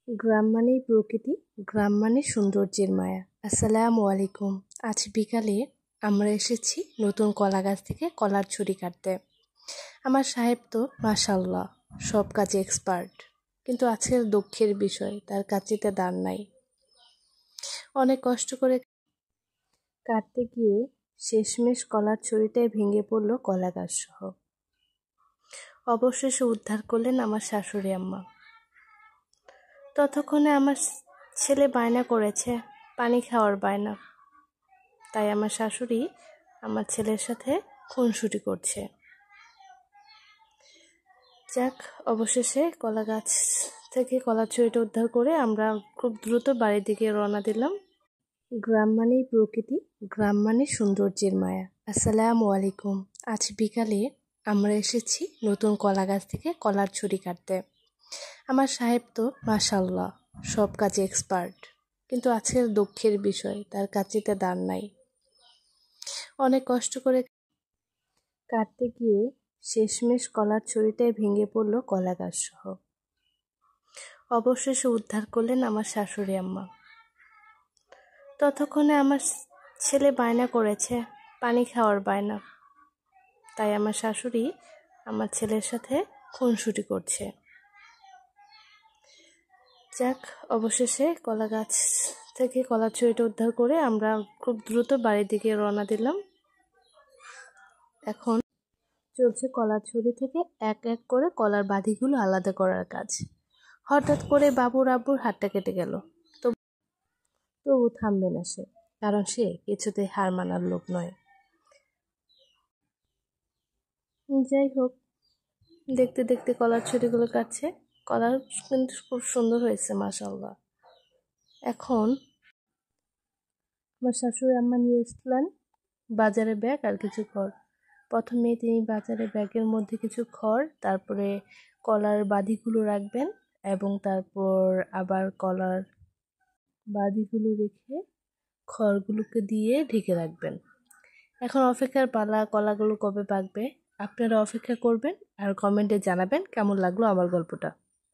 গ্রাম মানেই প্রকৃতি, গ্রাম মানে সৌন্দর্যের মায়া। আসসালামু আলাইকুম। আজ বিকালে আমরা এসেছি নতুন কলা গাছ থেকে কলার ছুরি কাটতে। আমার সাহেব তো মাশাআল্লাহ সব কাজে এক্সপার্ট, কিন্তু আজকের দুঃখের বিষয় তার কাঁচিতে দাঁড় নাই। অনেক কষ্ট করে কাটতে গিয়ে শেষমেশ কলার ছুরিটাই ভেঙে পড়ল কলা গাছ সহ। অবশেষে উদ্ধার করলেন আমার শাশুড়ি আম্মা। ততক্ষণে আমার ছেলে বায়না করেছে, পানি খাওয়ার বায়না। তাই আমার শাশুড়ি আমার ছেলের সাথে খুনসুটি করছে। যাক, অবশেষে কলা গাছ থেকে কলার ছুরিটা উদ্ধার করে আমরা খুব দ্রুত বাড়ির দিকে রওনা দিলাম। গ্রাম মানেই প্রকৃতি, গ্রাম মানে সৌন্দর্যের মায়া। আসসালামু আলাইকুম। আজ বিকালে আমরা এসেছি নতুন কলা গাছ থেকে কলার ছুরি কাটতে। আমার সাহেব তো মাশাআল্লাহ সব কাজে এক্সপার্ট, কিন্তু আজকের দুঃখের বিষয় তার কাঁচিতে দাঁড় নাই। অনেক কষ্ট করে কাটতে গিয়ে শেষমেশ কলার ছুরিটাই ভেঙে পড়ল কলা গাছ সহ। অবশেষে উদ্ধার করলেন আমার শাশুড়ি আম্মা। ততক্ষণে আমার ছেলে বায়না করেছে, পানি খাওয়ার বায়না। তাই আমার শাশুড়ি আমার ছেলের সাথে খুনসুটি করছে। যাক, অবশেষে কলা গাছ থেকে কলার ছুরিটা উদ্ধার করে আমরা খুব দ্রুত বাড়ির দিকে রওনা দিলাম। এখন চলছে কলার ছুরি থেকে এক এক করে কলার বাঁধিগুলো আলাদা করার কাজ। হঠাৎ করে বাবুর আব্বুর হাতটা কেটে গেল, তবু থামবে না সে, কারণ সে কিছুতে হার মানার লোক নয়। যাই হোক, দেখতে দেখতে কলার ছুরিগুলো কাটছে। কলার কিন্তু খুব সুন্দর হয়েছে মাশাআল্লাহ। এখন আমার শাশুড়ি আম্মা নিয়ে এসেছিলেন বাজারে ব্যাগ আর কিছু খড়। প্রথমে তিনি বাজারে ব্যাগের মধ্যে কিছু খড়, তারপরে কলার বাঁধিগুলো রাখবেন এবং তারপর আবার কলার বাঁধিগুলো রেখে খড়গুলোকে দিয়ে ঢেকে রাখবেন। এখন অপেক্ষার পালা, কলাগুলো কবে পাকবে। আপনারা অপেক্ষা করবেন আর কমেন্টে জানাবেন কেমন লাগলো আমার গল্পটা।